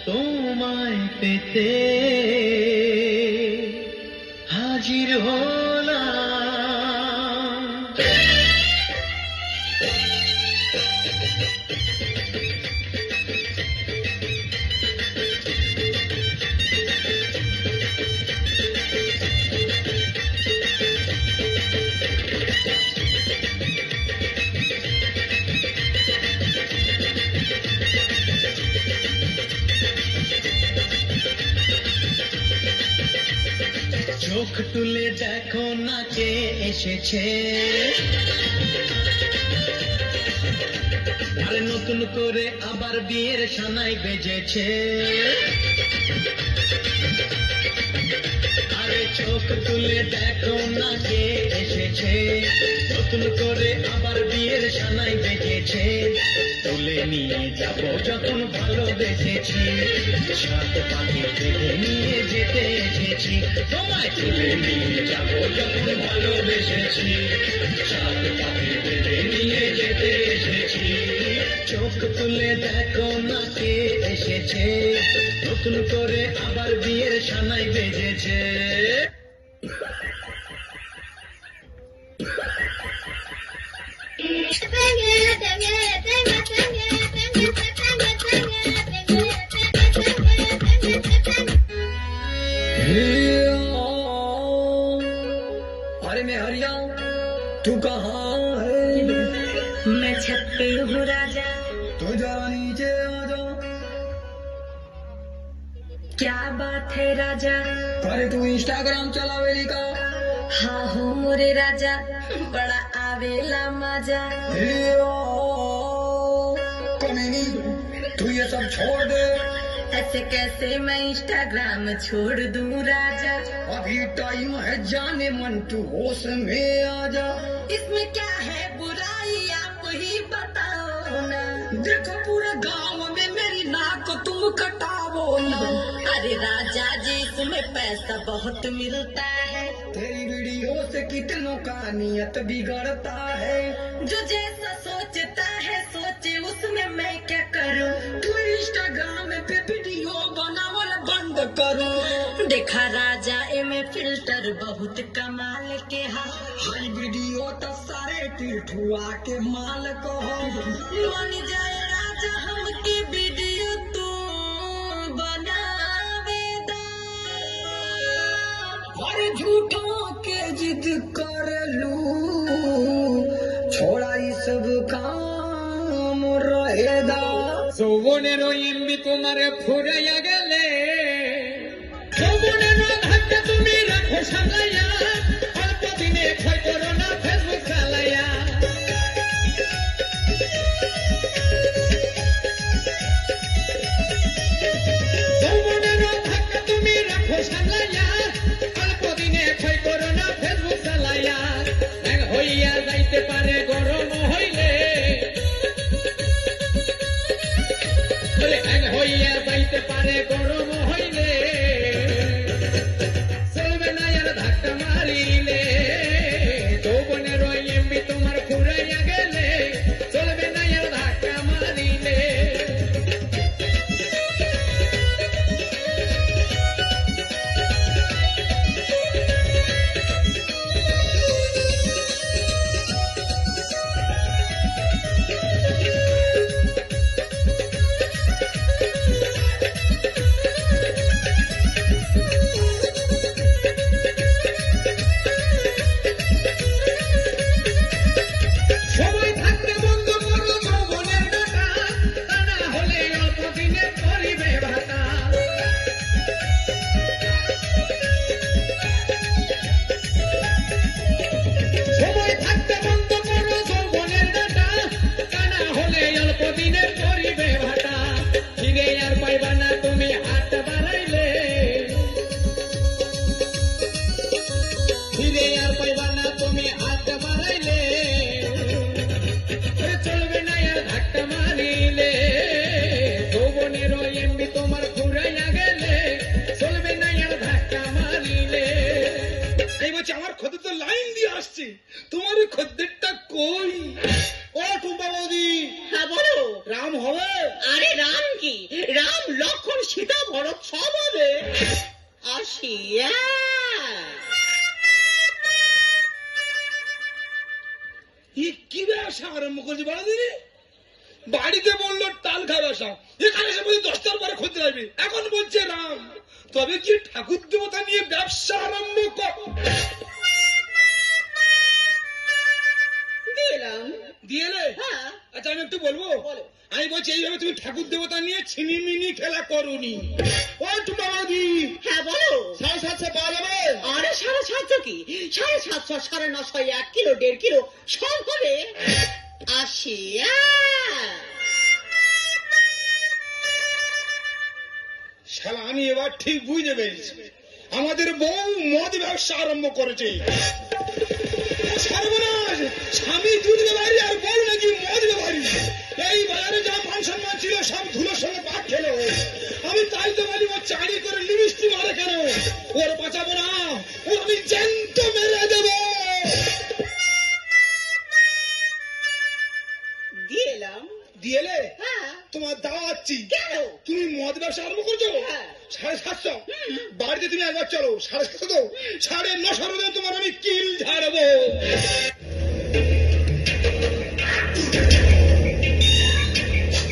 তোমায় পেতে হাজির হলাম। চোখ তুলে দেখো না কে এসেছে, আরে নতুন করে আবার বিয়ের সানাই বেজেছে। আরে চোখ তুলে দেখো না কে এসেছে, নতুন করে আবার বিয়ের সানাই বেজেছে। তুলে নিয়ে যাব যখন ভালোবেসেছি, সাত পাখি বেঁধে নিয়ে যেতে এসেছি। তোমায় তুলে নিয়ে যাব যখন ভালোবেসেছি, সাত পাখি বেঁধে নিয়ে যেতে এসেছি। চোখ তুলে দেখো না কে এসেছে, নতুন করে আবার বিয়ের সানাই বেজেছে। अरे मैं हरिया, तू कहाँ है? मैं छत पे हूँ राजा। तो जरा नीचे आ जा। क्या बात है राजा? अरे तू इंस्टाग्राम चलावेली का? हाँ हूँ मोरे राजा, बड़ा आवेला मजा। कमीनी, तू ये सब छोड़ दे। ऐसे कैसे मैं इंस्टाग्राम छोड़ दूँ राजा? अभी टाइम है जाने मन, तू होश में आ जा। इसमें क्या है बुराई, आप ही बताओ ना। देखो पूरे गांव में मेरी नाक तुम कटावो ना। अरे राजा जी इसमें पैसा बहुत मिलता है, तेरी वीडियो से कितनों का नियत बिगड़ता है। जो जैसा सोचता है सोचे, उसमें मैं क्या करूँ। तू इंस्टाग्राम पे वीडियो बनावल बंद करो। देखा राजा एमे फिल्टर बहुत कमाल के हा। हाई वीडियो तो सारे टिठुआ के माल कहो। मान जाए राजा हमके वीडियो तू बनावे दा। अरे झूठों के जिद कर लू, छोड़ा ये सब काम रहेदा। যৌবনেরও এমবি তোমার ফুরাইয়া গেলে, যৌবনেরও ভাগ্য তুমি রাখো সামলাইয়া, অল্প দিনে ক্ষয় করো না ফেসবুক চালাইয়া। যৌবনেরও ভাগ্য তুমি রাখো সামলাইয়া, অল্প দিনে ক্ষয় করো না ফেসবুক চালাইয়া। এক হইয়া যাইতে পারে গরম হইলে, হইয়া যাইতে পারে গরম হইলে, চলবে না আর ধাক্কা মারিলে। যৌবনের এমবি তোমার ফুরাইয়া গেলে, চলবে না আর ধাক্কা মারিলে। খরচ সব হবে। আসি। কি ব্যবসা আরম্ভ করছি বলো দিদি? বাড়িতে বললো টাল খা ব্যবসা, এখানে এসে বলছি 10টার পরে খুঁজতে যাবি, এখন বলছে রাম। তবে কি ঠাকুর দেবতা নিয়ে ব্যবসা আরম্ভ কর? দিলাম। দিয়েলে? হ্যাঁ। আচ্ছা আমি একটু বলবো? বলো। আমি বলছি এইভাবে তুমি ঠাকুর দেবতা নিয়ে ছিনিমিনি খেলা করুনি। ও টুমাদি, হ্যাঁ বলো। 750 পাওয়া যাবে? আরে 750 কি, 750, 950, 1 কিলো 1.5 কিলো সব হবে। আসি। শালা আমি এবার ঠিক বুঝতে পেরেছি, আমাদের বউ মদ ব্যবসা আরম্ভ করেছে। সর্বনাশ, স্বামী দুধ ব্যবহারী আর বউ নাকি মদ ব্যবহারী। এই বাজারে যা মান সম্মান ছিল সব ধুলোর সঙ্গে পাক খেলো। আমি তাই তো বলি, ও চাঁড়ি করে লিমিস্টি মারে কেন? ওর বাঁচাবো না, ও আমি জ্যান্ত মেরে দেবো। দিলাম। দিয়েলে? হ্যাঁ। তোমার দাওয়াচ্ছি। কেন? তুমি মদ ব্যবসা আরম্ভ করছো? হ্যাঁ। 750। বাড়িতে তুমি একবার চলো, 750 দাও, 950 তোমার আমি কিল ঝাড়বো।